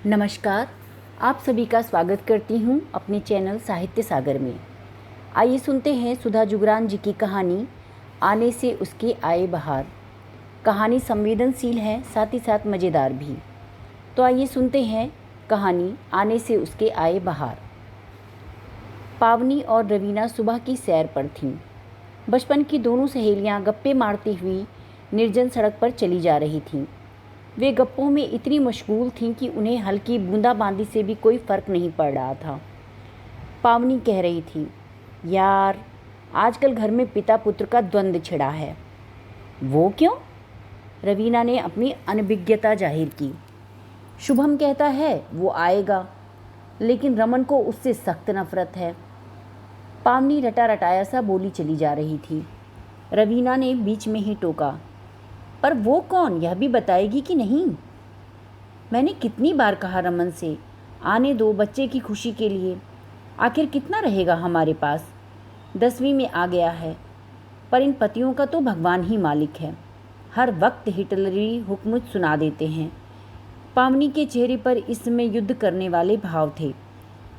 नमस्कार। आप सभी का स्वागत करती हूँ अपने चैनल साहित्य सागर में। आइए सुनते हैं सुधा जुगरान जी की कहानी आने से उसके आए बहार। कहानी संवेदनशील है, साथ ही साथ मज़ेदार भी। तो आइए सुनते हैं कहानी आने से उसके आए बहार। पावनी और रवीना सुबह की सैर पर थीं। बचपन की दोनों सहेलियाँ गप्पे मारती हुई निर्जन सड़क पर चली जा रही थीं। वे गप्पों में इतनी मशगूल थीं कि उन्हें हल्की बूंदाबांदी से भी कोई फ़र्क नहीं पड़ रहा था। पावनी कह रही थी, यार आजकल घर में पिता पुत्र का द्वंद्व छिड़ा है। वो क्यों? रवीना ने अपनी अनभिज्ञता जाहिर की। शुभम कहता है वो आएगा, लेकिन रमन को उससे सख्त नफरत है। पावनी रटा रटाया सा बोली चली जा रही थी। रवीना ने बीच में ही टोका, पर वो कौन, यह भी बताएगी कि नहीं? मैंने कितनी बार कहा रमन से, आने दो बच्चे की खुशी के लिए। आखिर कितना रहेगा हमारे पास? 10वीं में आ गया है, पर इन पतियों का तो भगवान ही मालिक है। हर वक्त हिटलरी हुक्म सुना देते हैं। पावनी के चेहरे पर इस समय युद्ध करने वाले भाव थे।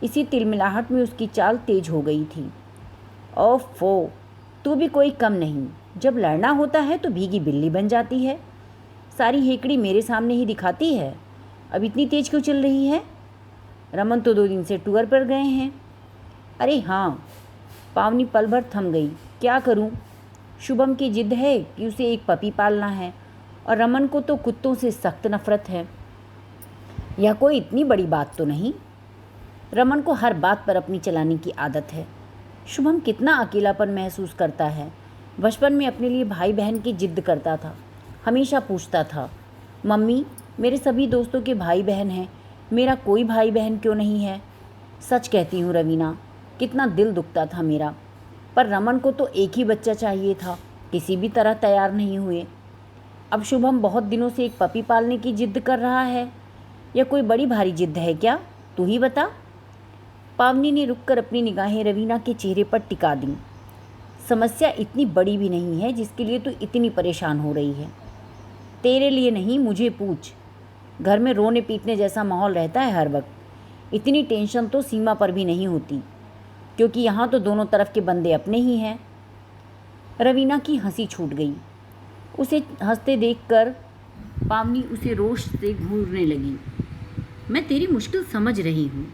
इसी तिलमिलाहट में उसकी चाल तेज हो गई थी। ओफो, तू भी कोई कम नहीं। जब लड़ना होता है तो भीगी बिल्ली बन जाती है। सारी हेकड़ी मेरे सामने ही दिखाती है। अब इतनी तेज क्यों चल रही है? रमन तो 2 दिन से टूर पर गए हैं। अरे हाँ। पावनी पल भर थम गई। क्या करूं? शुभम की जिद है कि उसे एक पपी पालना है, और रमन को तो कुत्तों से सख्त नफरत है। यह कोई इतनी बड़ी बात तो नहीं। रमन को हर बात पर अपनी चलाने की आदत है। शुभम कितना अकेलापन महसूस करता है। बचपन में अपने लिए भाई बहन की जिद करता था। हमेशा पूछता था, मम्मी मेरे सभी दोस्तों के भाई बहन हैं, मेरा कोई भाई बहन क्यों नहीं है? सच कहती हूँ रवीना, कितना दिल दुखता था मेरा। पर रमन को तो एक ही बच्चा चाहिए था, किसी भी तरह तैयार नहीं हुए। अब शुभम बहुत दिनों से एक पपी पालने की जिद कर रहा है। यह कोई बड़ी भारी जिद है क्या? तू ही बता। पावनी ने रुककर अपनी निगाहें रवीना के चेहरे पर टिका दी। समस्या इतनी बड़ी भी नहीं है जिसके लिए तू इतनी परेशान हो रही है। तेरे लिए नहीं, मुझे पूछ। घर में रोने पीटने जैसा माहौल रहता है हर वक्त। इतनी टेंशन तो सीमा पर भी नहीं होती, क्योंकि यहाँ तो दोनों तरफ के बंदे अपने ही हैं। रवीना की हंसी छूट गई। उसे हंसते देखकर पावनी उसे रोष से घूरने लगी। मैं तेरी मुश्किल समझ रही हूँ।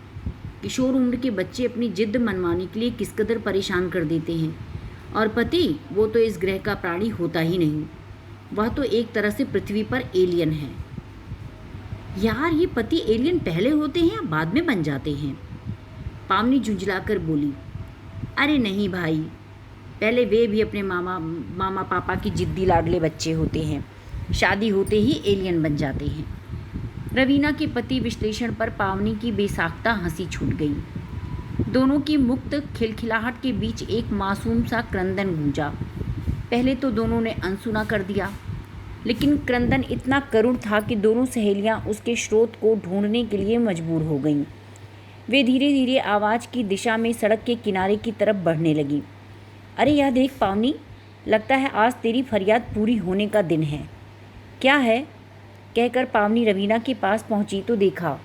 किशोर उम्र के बच्चे अपनी जिद मनवाने के लिए किस कदर परेशान कर देते हैं। और पति, वो तो इस ग्रह का प्राणी होता ही नहीं। वह तो एक तरह से पृथ्वी पर एलियन है। यार, ये पति एलियन पहले होते हैं या बाद में बन जाते हैं? पावनी झुंझलाकर बोली। अरे नहीं भाई, पहले वे भी अपने मामा पापा की जिद्दी लाडले बच्चे होते हैं, शादी होते ही एलियन बन जाते हैं। रवीना के पति विश्लेषण पर पावनी की बेसाख्ता हंसी छूट गई। दोनों की मुक्त खिलखिलाहट के बीच एक मासूम सा क्रंदन गूंजा। पहले तो दोनों ने अनसुना कर दिया, लेकिन क्रंदन इतना करुण था कि दोनों सहेलियां उसके स्रोत को ढूंढने के लिए मजबूर हो गईं। वे धीरे धीरे आवाज़ की दिशा में सड़क के किनारे की तरफ बढ़ने लगी। अरे यह देख पावनी, लगता है आज तेरी फरियाद पूरी होने का दिन है। क्या है? कहकर पावनी रवीना के पास पहुंची तो देखा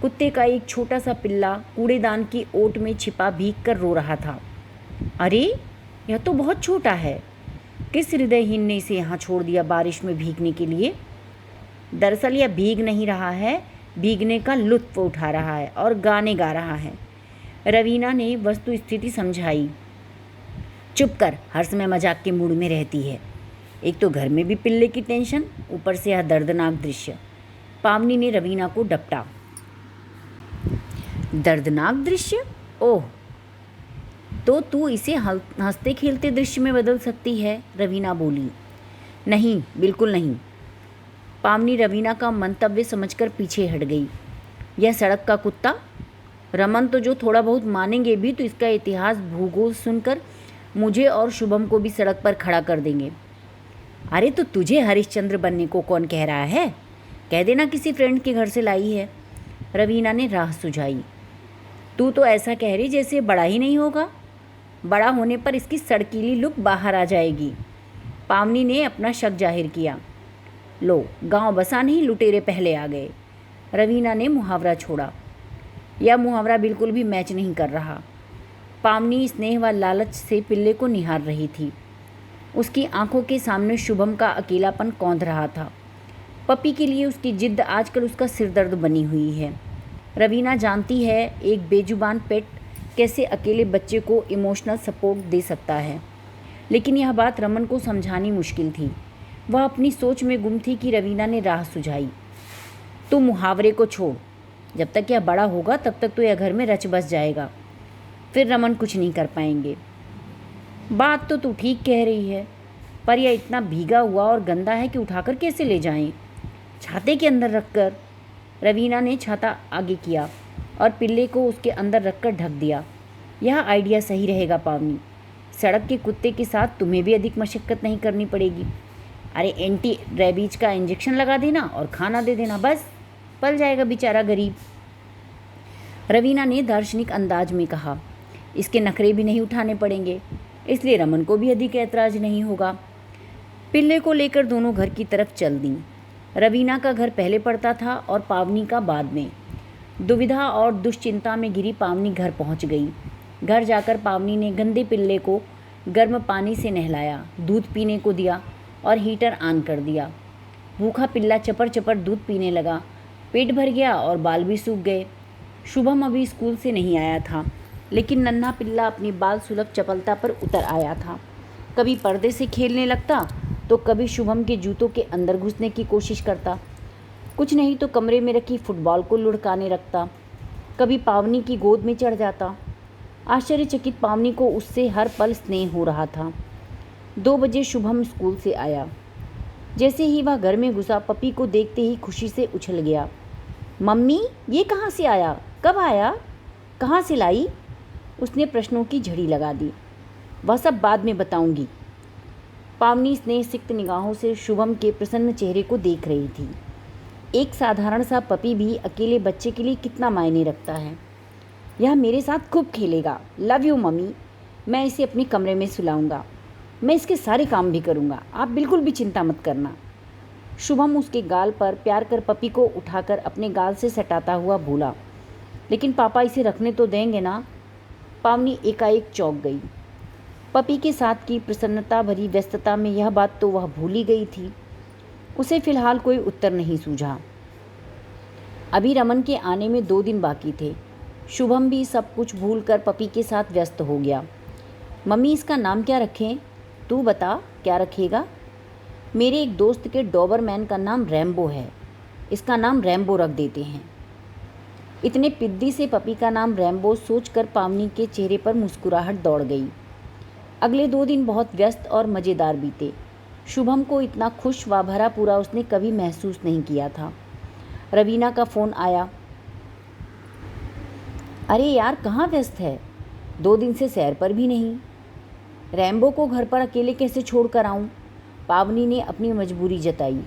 कुत्ते का एक छोटा सा पिल्ला कूड़ेदान की ओट में छिपा भीग कर रो रहा था। अरे यह तो बहुत छोटा है। किस हृदयहीन ने इसे यहाँ छोड़ दिया बारिश में भीगने के लिए? दरअसल यह भीग नहीं रहा है, भीगने का लुत्फ उठा रहा है और गाने गा रहा है। रवीना ने वस्तु स्थिति समझाई। चुप कर, हर समय मजाक के मूड में रहती है। एक तो घर में भी पिल्ले की टेंशन, ऊपर से यह दर्दनाक दृश्य। पावनी ने रवीना को डपटा। दर्दनाक दृश्य? ओह, तो तू इसे हंसते खेलते दृश्य में बदल सकती है, रवीना बोली। नहीं, बिल्कुल नहीं। पावनी रवीना का मंतव्य समझकर पीछे हट गई। यह सड़क का कुत्ता? रमन तो जो थोड़ा बहुत मानेंगे भी तो इसका इतिहास भूगोल सुनकर मुझे और शुभम को भी सड़क पर खड़ा कर देंगे। अरे तो तुझे हरिश्चंद्र बनने को कौन कह रहा है? कह देना किसी फ्रेंड के घर से लाई है। रवीना ने राह सुझाई। तू तो ऐसा कह रही जैसे बड़ा ही नहीं होगा। बड़ा होने पर इसकी सड़कीली लुक बाहर आ जाएगी। पावनी ने अपना शक जाहिर किया। लो, गांव बसा नहीं, लुटेरे पहले आ गए। रवीना ने मुहावरा छोड़ा। यह मुहावरा बिल्कुल भी मैच नहीं कर रहा। पावनी स्नेह व लालच से पिल्ले को निहार रही थी। उसकी आंखों के सामने शुभम का अकेलापन कौंध रहा था। पपी के लिए उसकी जिद्द आजकल उसका सिरदर्द बनी हुई है। रवीना जानती है एक बेजुबान पेट कैसे अकेले बच्चे को इमोशनल सपोर्ट दे सकता है, लेकिन यह बात रमन को समझानी मुश्किल थी। वह अपनी सोच में गुम थी कि रवीना ने राह सुझाई। तू मुहावरे को छोड़, जब तक यह बड़ा होगा तब तक तो यह घर में रच बस जाएगा, फिर रमन कुछ नहीं कर पाएंगे। बात तो तू ठीक कह रही है, पर यह इतना भीगा हुआ और गंदा है कि उठाकर कैसे ले जाएं? छाते के अंदर रखकर। रवीना ने छाता आगे किया और पिल्ले को उसके अंदर रखकर ढक दिया। यह आइडिया सही रहेगा पावनी। सड़क के कुत्ते के साथ तुम्हें भी अधिक मशक्क़त नहीं करनी पड़ेगी। अरे एंटी रेबीज का इंजेक्शन लगा देना और खाना दे देना, बस पल जाएगा बेचारा गरीब। रवीना ने दार्शनिक अंदाज में कहा। इसके नखरे भी नहीं उठाने पड़ेंगे, इसलिए रमन को भी अधिक ऐतराज नहीं होगा। पिल्ले को लेकर दोनों घर की तरफ चल दीं। रवीना का घर पहले पड़ता था और पावनी का बाद में। दुविधा और दुश्चिंता में घिरी पावनी घर पहुंच गई। घर जाकर पावनी ने गंदे पिल्ले को गर्म पानी से नहलाया, दूध पीने को दिया और हीटर ऑन कर दिया। भूखा पिल्ला चपर चपर दूध पीने लगा। पेट भर गया और बाल भी सूख गए। शुभम अभी स्कूल से नहीं आया था, लेकिन नन्हा पिल्ला अपनी बाल सुलभ चपलता पर उतर आया था। कभी पर्दे से खेलने लगता तो कभी शुभम के जूतों के अंदर घुसने की कोशिश करता, कुछ नहीं तो कमरे में रखी फुटबॉल को लुढ़काने लगता। कभी पावनी की गोद में चढ़ जाता। आश्चर्यचकित पावनी को उससे हर पल स्नेह हो रहा था। 2 बजे शुभम स्कूल से आया। जैसे ही वह घर में घुसा, पपी को देखते ही खुशी से उछल गया। मम्मी, ये कहाँ से आया? कब आया? कहाँ से लाई? उसने प्रश्नों की झड़ी लगा दी। वह सब बाद में बताऊंगी। पावनी स्नेह सिक्त निगाहों से शुभम के प्रसन्न चेहरे को देख रही थी। एक साधारण सा पपी भी अकेले बच्चे के लिए कितना मायने रखता है। यह मेरे साथ खूब खेलेगा। Love you mummy. मैं इसे अपने कमरे में सुलाऊंगा। मैं इसके सारे काम भी करूंगा, आप बिल्कुल भी चिंता मत करना। शुभम उसके गाल पर प्यार कर पपी को उठाकर अपने गाल से सटाता हुआ बोला, लेकिन पापा इसे रखने तो देंगे ना? पावनी एकाएक चौंक गई। पपी के साथ की प्रसन्नता भरी व्यस्तता में यह बात तो वह भूल ही गई थी। उसे फिलहाल कोई उत्तर नहीं सूझा। अभी रमन के आने में 2 दिन बाकी थे। शुभम भी सब कुछ भूलकर पपी के साथ व्यस्त हो गया। मम्मी, इसका नाम क्या रखें? तू बता, क्या रखेगा? मेरे एक दोस्त के डॉबरमैन का नाम रैम्बो है, इसका नाम रैम्बो रख देते हैं। इतने पिद्दी से पपी का नाम रैम्बो सोचकर पावनी के चेहरे पर मुस्कुराहट दौड़ गई। अगले 2 दिन बहुत व्यस्त और मज़ेदार बीते। शुभम को इतना खुश व भरा पूरा उसने कभी महसूस नहीं किया था। रवीना का फ़ोन आया। अरे यार, कहाँ व्यस्त है? 2 दिन से सैर पर भी नहीं। रैम्बो को घर पर अकेले कैसे छोड़ कर आऊँ? पावनी ने अपनी मजबूरी जताई।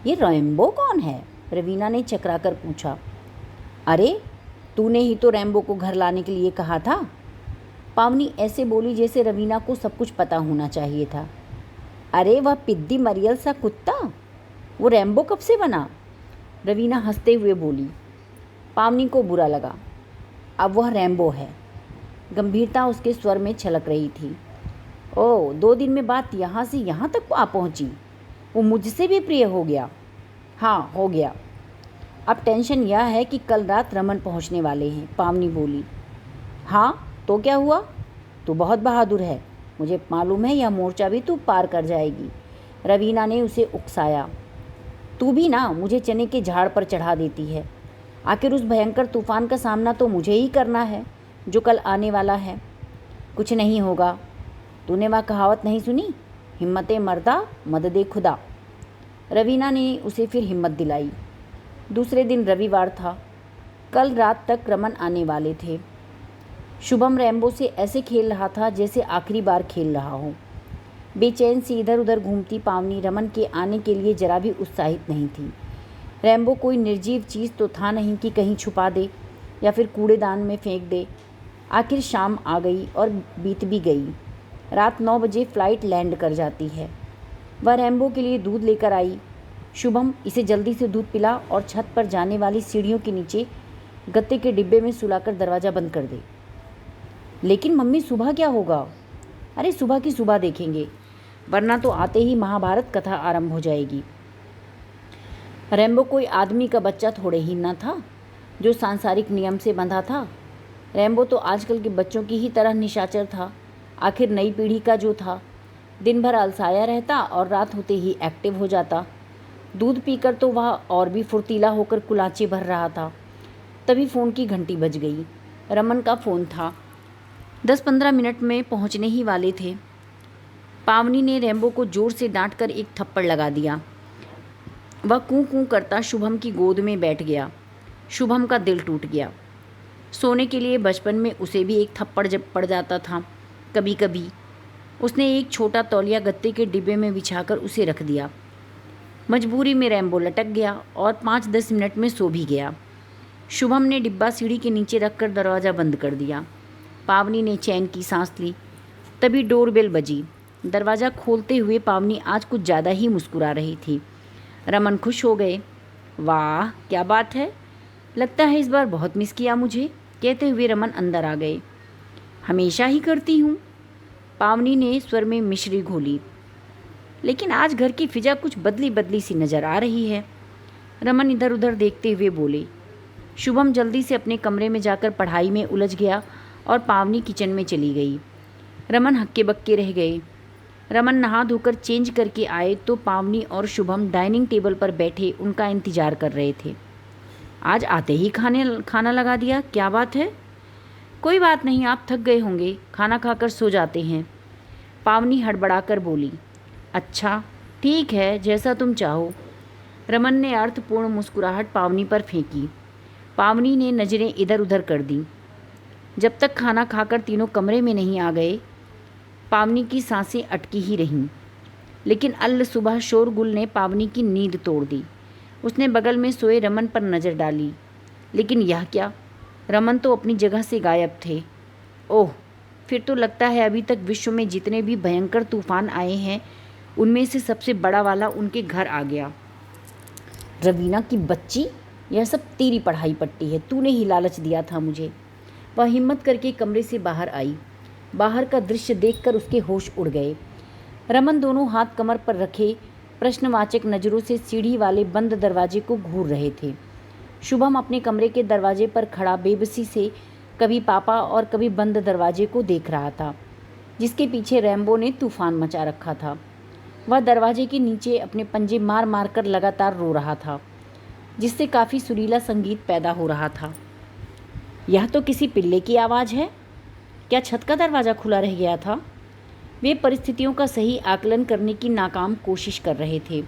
ये रैम्बो कौन है? रवीना ने चकरा कर पूछा। अरे, तूने ही तो रैम्बो को घर लाने के लिए कहा था। पावनी ऐसे बोली जैसे रवीना को सब कुछ पता होना चाहिए था। अरे वह पिद्दी मरियल सा कुत्ता, वो रैम्बो कब से बना? रवीना हंसते हुए बोली। पावनी को बुरा लगा। अब वह रैम्बो है। गंभीरता उसके स्वर में छलक रही थी। ओह, 2 दिन में बात यहाँ से यहाँ तक आ पहुँची। वो मुझसे भी प्रिय हो गया। हाँ, हो गया। अब टेंशन यह है कि कल रात रमन पहुँचने वाले हैं, पावनी बोली। हाँ, तो क्या हुआ? तू बहुत बहादुर है, मुझे मालूम है यह मोर्चा भी तू पार कर जाएगी। रवीना ने उसे उकसाया। तू भी ना मुझे चने के झाड़ पर चढ़ा देती है। आखिर उस भयंकर तूफान का सामना तो मुझे ही करना है जो कल आने वाला है। कुछ नहीं होगा। तूने वह कहावत नहीं सुनी, हिम्मते मर्दा मददे खुदा? रवीना ने उसे फिर हिम्मत दिलाई। दूसरे दिन रविवार था। कल रात तक रमन आने वाले थे। शुभम रैम्बो से ऐसे खेल रहा था जैसे आखिरी बार खेल रहा हो। बेचैन सी इधर उधर घूमती पावनी रमन के आने के लिए जरा भी उत्साहित नहीं थी। रैम्बो कोई निर्जीव चीज़ तो था नहीं कि कहीं छुपा दे या फिर कूड़ेदान में फेंक दे। आखिर शाम आ गई और बीत भी गई। रात 9 बजे फ़्लाइट लैंड कर जाती है। वह रैम्बो के लिए दूध लेकर आई। शुभम इसे जल्दी से दूध पिला और छत पर जाने वाली सीढ़ियों के नीचे गत्ते के डिब्बे में सुलाकर दरवाज़ा बंद कर दे। लेकिन मम्मी सुबह क्या होगा? अरे सुबह की सुबह देखेंगे, वरना तो आते ही महाभारत कथा आरंभ हो जाएगी। रैम्बो कोई आदमी का बच्चा थोड़े ही न था जो सांसारिक नियम से बंधा था। रैम्बो तो आजकल के बच्चों की ही तरह निशाचर था। आखिर नई पीढ़ी का जो था, दिन भर अलसाया रहता और रात होते ही एक्टिव हो जाता। दूध पीकर तो वह और भी फुर्तीला होकर कुलाचे भर रहा था। तभी फ़ोन की घंटी बज गई। रमन का फ़ोन था। 10-15 मिनट में पहुंचने ही वाले थे। पावनी ने रैम्बो को जोर से डांट कर एक थप्पड़ लगा दिया। वह कूं कूं करता शुभम की गोद में बैठ गया। शुभम का दिल टूट गया। सोने के लिए बचपन में उसे भी एक थप्पड़ जब पड़ जाता था कभी कभी। उसने एक छोटा तौलिया गत्ते के डिब्बे में बिछाकर उसे रख दिया। मजबूरी में रैम्बो लटक गया और 5-10 मिनट में सो भी गया। शुभम ने डिब्बा सीढ़ी के नीचे रखकर दरवाज़ा बंद कर दिया। पावनी ने चैन की सांस ली। तभी डोरबेल बजी। दरवाज़ा खोलते हुए पावनी आज कुछ ज़्यादा ही मुस्कुरा रही थी। रमन खुश हो गए। वाह क्या बात है, लगता है इस बार बहुत मिस किया मुझे, कहते हुए रमन अंदर आ गए। हमेशा ही करती हूँ, पावनी ने स्वर में मिश्री घोली, लेकिन आज घर की फिजा कुछ बदली बदली सी नज़र आ रही है। रमन इधर उधर देखते हुए बोले। शुभम जल्दी से अपने कमरे में जाकर पढ़ाई में उलझ गया और पावनी किचन में चली गई। रमन हक्के बक्के रह गए। रमन नहा धोकर चेंज करके आए तो पावनी और शुभम डाइनिंग टेबल पर बैठे उनका इंतज़ार कर रहे थे। आज आते ही खाना लगा दिया, क्या बात है? कोई बात नहीं, आप थक गए होंगे, खाना खाकर सो जाते हैं, पावनी हड़बड़ाकर बोली। अच्छा ठीक है, जैसा तुम चाहो। रमन ने अर्थपूर्ण मुस्कुराहट पावनी पर फेंकी। पावनी ने नज़रें इधर उधर कर दी। जब तक खाना खाकर तीनों कमरे में नहीं आ गए, पावनी की सांसें अटकी ही रहीं। लेकिन अल्ल सुबह शोरगुल ने पावनी की नींद तोड़ दी। उसने बगल में सोए रमन पर नज़र डाली, लेकिन यह क्या, रमन तो अपनी जगह से गायब थे। ओह, फिर तो लगता है अभी तक विश्व में जितने भी भयंकर तूफान आए हैं उनमें से सबसे बड़ा वाला उनके घर आ गया। रवीना की बच्ची, यह सब तेरी पढ़ाई पट्टी है, तूने ही लालच दिया था मुझे। वह हिम्मत करके कमरे से बाहर आई। बाहर का दृश्य देखकर उसके होश उड़ गए। रमन दोनों हाथ कमर पर रखे प्रश्नवाचक नज़रों से सीढ़ी वाले बंद दरवाजे को घूर रहे थे। शुभम अपने कमरे के दरवाजे पर खड़ा बेबसी से कभी पापा और कभी बंद दरवाजे को देख रहा था, जिसके पीछे रैम्बो ने तूफान मचा रखा था। वह दरवाजे के नीचे अपने पंजे मार मार कर लगातार रो रहा था, जिससे काफ़ी सुरीला संगीत पैदा हो रहा था। यह तो किसी पिल्ले की आवाज़ है। क्या छत का दरवाज़ा खुला रह गया था? वे परिस्थितियों का सही आकलन करने की नाकाम कोशिश कर रहे थे।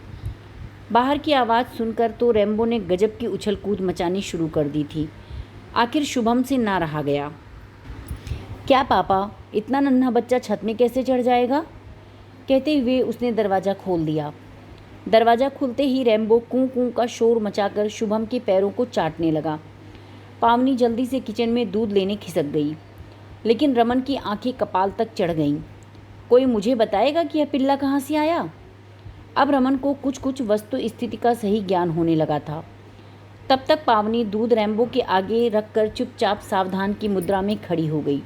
बाहर की आवाज़ सुनकर तो रैम्बो ने गजब की उछल कूद मचानी शुरू कर दी थी। आखिर शुभम से ना रहा गया। क्या पापा, इतना नन्हा बच्चा छत में कैसे चढ़ जाएगा? कहते हुए उसने दरवाज़ा खोल दिया। दरवाज़ा खुलते ही रैम्बो कूं कूं का शोर मचाकर शुभम के पैरों को चाटने लगा। पावनी जल्दी से किचन में दूध लेने खिसक गई, लेकिन रमन की आंखें कपाल तक चढ़ गईं। कोई मुझे बताएगा कि यह पिल्ला कहाँ से आया? अब रमन को कुछ कुछ वस्तु स्थिति का सही ज्ञान होने लगा था। तब तक पावनी दूध रैम्बो के आगे रखकर चुपचाप सावधान की मुद्रा में खड़ी हो गई।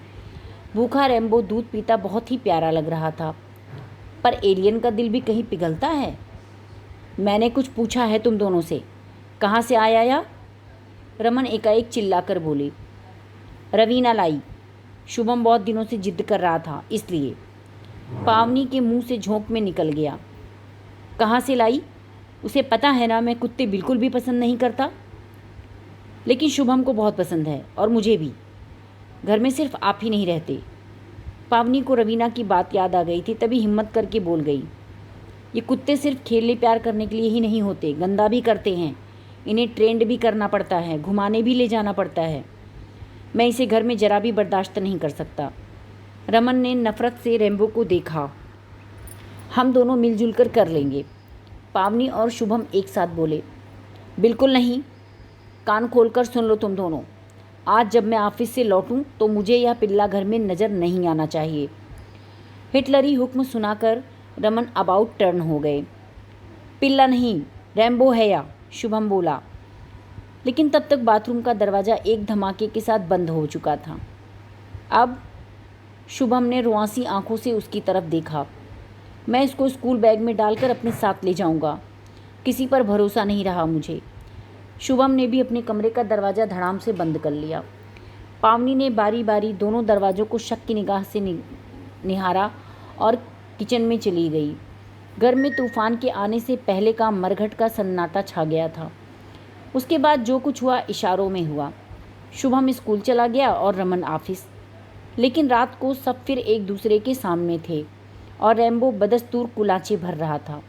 भूखा रैम्बो दूध पीता बहुत ही प्यारा लग रहा था, पर एलियन का दिल भी कहीं पिघलता है। मैंने कुछ पूछा है तुम दोनों से, कहाँ से आया या? रमन एकाएक चिल्लाकर बोले। रवीना लाई। शुभम बहुत दिनों से जिद कर रहा था, इसलिए। पावनी के मुंह से झोंक में निकल गया। कहाँ से लाई? उसे पता है ना, मैं कुत्ते बिल्कुल भी पसंद नहीं करता, लेकिन शुभम को बहुत पसंद है और मुझे भी। घर में सिर्फ आप ही नहीं रहते। पावनी को रवीना की बात याद आ गई थी, तभी हिम्मत करके बोल गई। ये कुत्ते सिर्फ खेलने प्यार करने के लिए ही नहीं होते, गंदा भी करते हैं। इन्हें ट्रेंड भी करना पड़ता है, घुमाने भी ले जाना पड़ता है। मैं इसे घर में जरा भी बर्दाश्त नहीं कर सकता। रमन ने नफ़रत से रैम्बो को देखा। हम दोनों मिलजुल कर लेंगे। पावनी और शुभम एक साथ बोले। बिल्कुल नहीं, कान खोलकर सुन लो तुम दोनों। आज जब मैं ऑफिस से लौटूं तो मुझे यह पिल्ला घर में नज़र नहीं आना चाहिए। हिटलरी हुक्म सुनाकर रमन अबाउट टर्न हो गए। पिल्ला नहीं, रैम्बो है या? शुभम बोला, लेकिन तब तक बाथरूम का दरवाज़ा एक धमाके के साथ बंद हो चुका था। अब शुभम ने रुआंसी आंखों से उसकी तरफ देखा। मैं इसको स्कूल बैग में डालकर अपने साथ ले जाऊंगा। किसी पर भरोसा नहीं रहा मुझे। शुभम ने भी अपने कमरे का दरवाज़ा धड़ाम से बंद कर लिया। पावनी ने बारी बारी दोनों दरवाज़ों को शक की निगाह से निहारा और किचन में चली गई। घर में तूफान के आने से पहले का मरघट का सन्नाटा छा गया था। उसके बाद जो कुछ हुआ इशारों में हुआ। शुभम स्कूल चला गया और रमन ऑफिस। लेकिन रात को सब फिर एक दूसरे के सामने थे और रैम्बो बदस्तूर कुलाचे भर रहा था।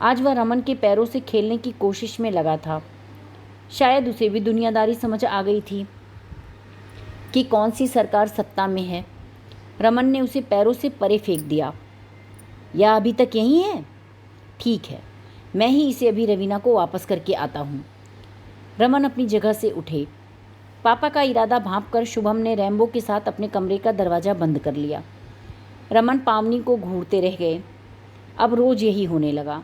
आज वह रमन के पैरों से खेलने की कोशिश में लगा था। शायद उसे भी दुनियादारी समझ आ गई थी कि कौन सी सरकार सत्ता में है। रमन ने उसे पैरों से परे फेंक दिया। या अभी तक यहीं है? ठीक है, मैं ही इसे अभी रवीना को वापस करके आता हूँ। रमन अपनी जगह से उठे। पापा का इरादा भांपकर शुभम ने रैम्बो के साथ अपने कमरे का दरवाज़ा बंद कर लिया। रमन पावनी को घूरते रह गए। अब रोज़ यही होने लगा।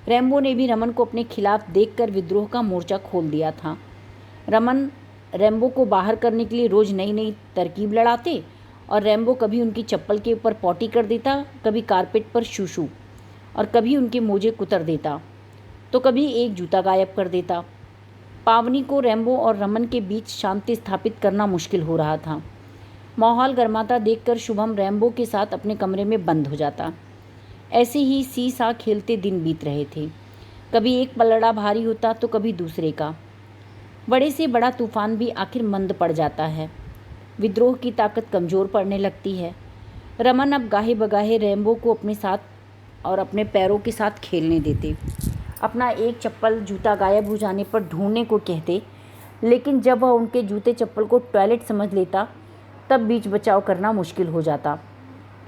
रैम्बो ने भी रमन को अपने खिलाफ देखकर विद्रोह का मोर्चा खोल दिया था। रमन रैम्बो को बाहर करने के लिए रोज़ नई नई तरकीब लड़ाते और रैम्बो कभी उनकी चप्पल के ऊपर पॉटी कर देता, कभी कारपेट पर शूशू, और कभी उनके मोजे कुतर देता, तो कभी एक जूता गायब कर देता। पावनी को रैम्बो और रमन के बीच शांति स्थापित करना मुश्किल हो रहा था। माहौल गर्माता देखकर शुभम रैम्बो के साथ अपने कमरे में बंद हो जाता। ऐसे ही सी-सा खेलते दिन बीत रहे थे। कभी एक पलड़ा भारी होता तो कभी दूसरे का। बड़े से बड़ा तूफान भी आखिर मंद पड़ जाता है। विद्रोह की ताकत कमज़ोर पड़ने लगती है। रमन अब गाहे बगाहे रैम्बो को अपने साथ और अपने पैरों के साथ खेलने देते। अपना एक चप्पल जूता गायब हो जाने पर ढूंढने को कहते, लेकिन जब वह उनके जूते चप्पल को टॉयलेट समझ लेता तब बीच बचाव करना मुश्किल हो जाता।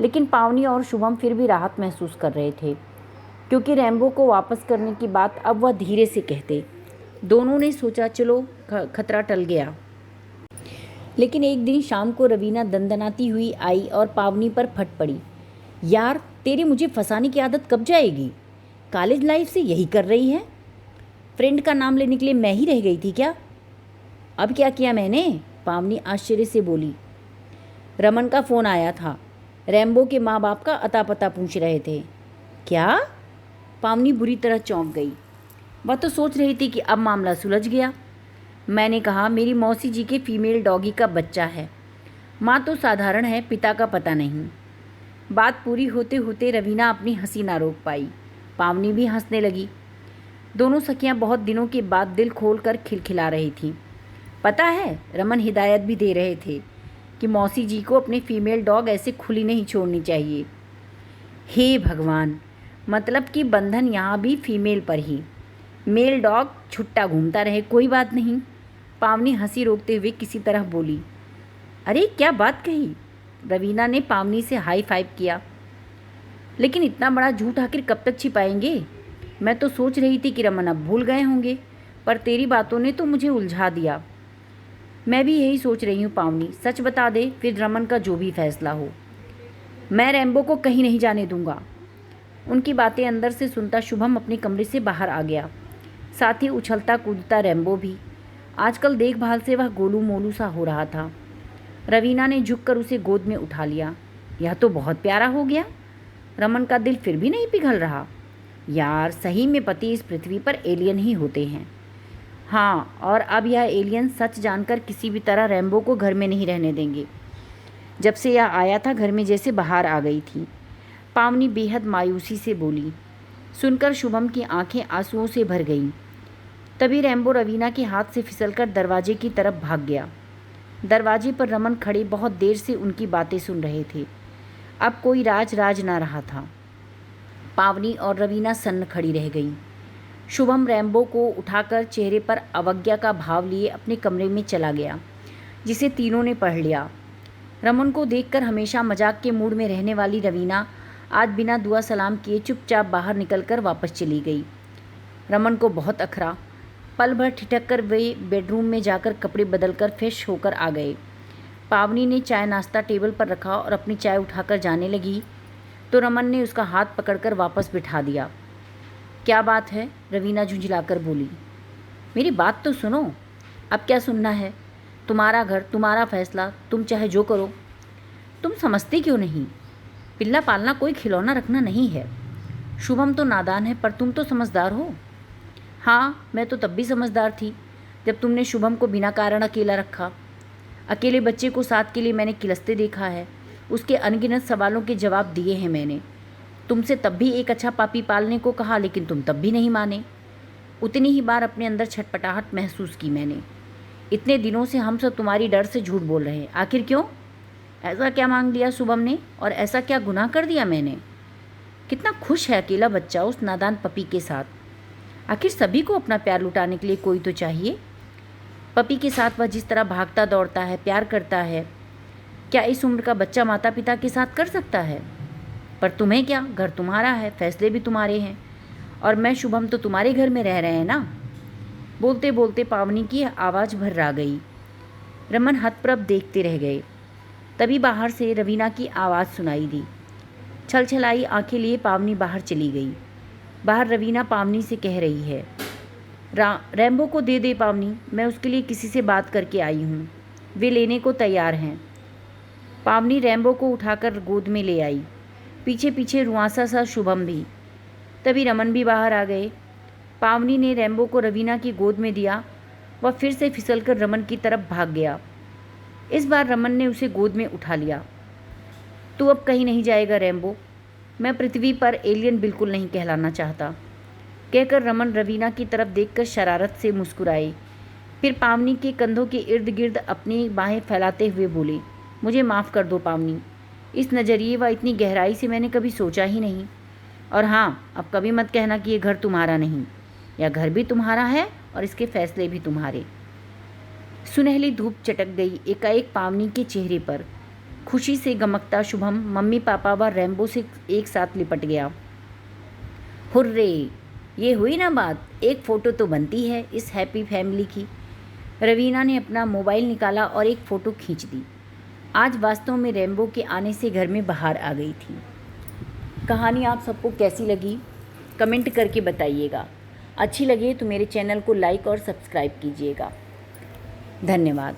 लेकिन पावनी और शुभम फिर भी राहत महसूस कर रहे थे, क्योंकि रैम्बो को वापस करने की बात अब वह धीरे से कहते। दोनों ने सोचा चलो खतरा टल गया। लेकिन एक दिन शाम को रवीना दंदनाती हुई आई और पावनी पर फट पड़ी। यार, तेरी मुझे फंसाने की आदत कब जाएगी? कॉलेज लाइफ से यही कर रही है। फ्रेंड का नाम लेने के लिए मैं ही रह गई थी क्या? अब क्या किया मैंने? पावनी आश्चर्य से बोली। रमन का फ़ोन आया था। रैम्बो के माँ बाप का अता पता पूछ रहे थे। क्या? पावनी बुरी तरह चौंक गई। वह तो सोच रही थी कि अब मामला सुलझ गया। मैंने कहा, मेरी मौसी जी के फीमेल डॉगी का बच्चा है। माँ तो साधारण है, पिता का पता नहीं। बात पूरी होते होते रवीना अपनी हंसी ना रोक पाई। पावनी भी हंसने लगी। दोनों सखियां बहुत दिनों के बाद दिल खोलकर खिलखिला रही थीं। पता है, रमन हिदायत भी दे रहे थे कि मौसी जी को अपने फीमेल डॉग ऐसे खुली नहीं छोड़नी चाहिए। हे भगवान, मतलब कि बंधन यहाँ भी फीमेल पर ही। मेल डॉग छुट्टा घूमता रहे, कोई बात नहीं। पावनी हंसी रोकते हुए किसी तरह बोली। अरे क्या बात कही? रवीना ने पावनी से हाई फाइव किया। लेकिन इतना बड़ा झूठ आखिर कब तक छिपाएंगे? मैं तो सोच रही थी कि रमन अब भूल गए होंगे, पर तेरी बातों ने तो मुझे उलझा दिया। मैं भी यही सोच रही हूँ पावनी, सच बता दे, फिर रमन का जो भी फैसला हो। मैं रैम्बो को कहीं नहीं जाने दूंगा। उनकी बातें अंदर से सुनता शुभम अपने कमरे से बाहर आ गया, साथ ही उछलता कूदता रैम्बो भी। आजकल देखभाल से वह गोलू मोलू सा हो रहा था। रवीना ने झुककर उसे गोद में उठा लिया। यह तो बहुत प्यारा हो गया। रमन का दिल फिर भी नहीं पिघल रहा। यार, सही में पति इस पृथ्वी पर एलियन ही होते हैं। हाँ, और अब यह एलियन सच जानकर किसी भी तरह रैम्बो को घर में नहीं रहने देंगे। जब से यह आया था घर में जैसे बाहर आ गई थी। पावनी बेहद मायूसी से बोली। सुनकर शुभम की आंखें आंसुओं से भर गईं। तभी रैम्बो रवीना के हाथ से फिसलकर दरवाजे की तरफ भाग गया। दरवाजे पर रमन खड़े बहुत देर से उनकी बातें सुन रहे थे। अब कोई राज ना रहा था। पावनी और रवीना सन्न खड़ी रह गईं। शुभम रैम्बो को उठाकर चेहरे पर अवज्ञा का भाव लिए अपने कमरे में चला गया, जिसे तीनों ने पढ़ लिया। रमन को देखकर हमेशा मजाक के मूड में रहने वाली रवीना आज बिना दुआ सलाम किए चुपचाप बाहर निकलकर वापस चली गई। रमन को बहुत अखरा। पल भर ठिठक कर वे बेडरूम में जाकर कपड़े बदलकर फ्रेश होकर आ गए। पावनी ने चाय नाश्ता टेबल पर रखा और अपनी चाय उठाकर जाने लगी तो रमन ने उसका हाथ पकड़कर वापस बिठा दिया। क्या बात है? रवीना झुंझलाकर बोली। मेरी बात तो सुनो। अब क्या सुनना है? तुम्हारा घर, तुम्हारा फैसला, तुम चाहे जो करो। तुम समझती क्यों नहीं? पिल्ला पालना कोई खिलौना रखना नहीं है। शुभम तो नादान है पर तुम तो समझदार हो। हाँ, मैं तो तब भी समझदार थी जब तुमने शुभम को बिना कारण अकेला रखा। अकेले बच्चे को साथ के लिए मैंने किलसते देखा है। उसके अनगिनत सवालों के जवाब दिए हैं मैंने। तुमसे तब भी एक अच्छा पापी पालने को कहा, लेकिन तुम तब भी नहीं माने। उतनी ही बार अपने अंदर छटपटाहट महसूस की मैंने। इतने दिनों से हम सब तुम्हारी डर से झूठ बोल रहे हैं। आखिर क्यों? ऐसा क्या मांग लिया शुभम ने, और ऐसा क्या गुनाह कर दिया मैंने? कितना खुश है अकेला बच्चा उस नादान पपी के साथ। आखिर सभी को अपना प्यार लुटाने के लिए कोई तो चाहिए। पपी के साथ वह जिस तरह भागता दौड़ता है, प्यार करता है, क्या इस उम्र का बच्चा माता पिता के साथ कर सकता है? पर तुम्हें क्या, घर तुम्हारा है, फैसले भी तुम्हारे हैं, और मैं शुभम तो तुम्हारे घर में रह रहे हैं ना। बोलते बोलते पावनी की आवाज़ भर्रा गई। रमन हतप्रभ देखते रह गए। तभी बाहर से रवीना की आवाज़ सुनाई दी। छलछलाई आंखें लिए पावनी बाहर चली गई। बाहर रवीना पावनी से कह रही है, रैम्बो को दे दे पावनी, मैं उसके लिए किसी से बात करके आई हूँ, वे लेने को तैयार हैं। पावनी रैम्बो को उठाकर गोद में ले आई, पीछे पीछे रुआंसा सा शुभम भी। तभी रमन भी बाहर आ गए। पावनी ने रैम्बो को रवीना की गोद में दिया। वह फिर से फिसलकर रमन की तरफ भाग गया। इस बार रमन ने उसे गोद में उठा लिया। तू अब कहीं नहीं जाएगा रैम्बो, मैं पृथ्वी पर एलियन बिल्कुल नहीं कहलाना चाहता, कहकर रमन रवीना की तरफ देखकर शरारत से मुस्कुराए। फिर पावनी के कंधों के इर्द गिर्द अपनी बाहें फैलाते हुए बोले, मुझे माफ़ कर दो पावनी, इस नज़रिए व इतनी गहराई से मैंने कभी सोचा ही नहीं। और हाँ, अब कभी मत कहना कि ये घर तुम्हारा नहीं। यह घर भी तुम्हारा है और इसके फैसले भी तुम्हारे। सुनहली धूप चटक गई एकाएक पावनी के चेहरे पर। खुशी से गमकता शुभम मम्मी पापा व रैम्बो से एक साथ लिपट गया। हुर्रे, ये हुई ना बात, एक फ़ोटो तो बनती है इस हैप्पी फैमिली की। रवीना ने अपना मोबाइल निकाला और एक फ़ोटो खींच दी। आज वास्तव में रैम्बो के आने से घर में बाहर आ गई थी। कहानी आप सबको कैसी लगी कमेंट करके बताइएगा। अच्छी लगे तो मेरे चैनल को लाइक और सब्सक्राइब कीजिएगा। धन्यवाद।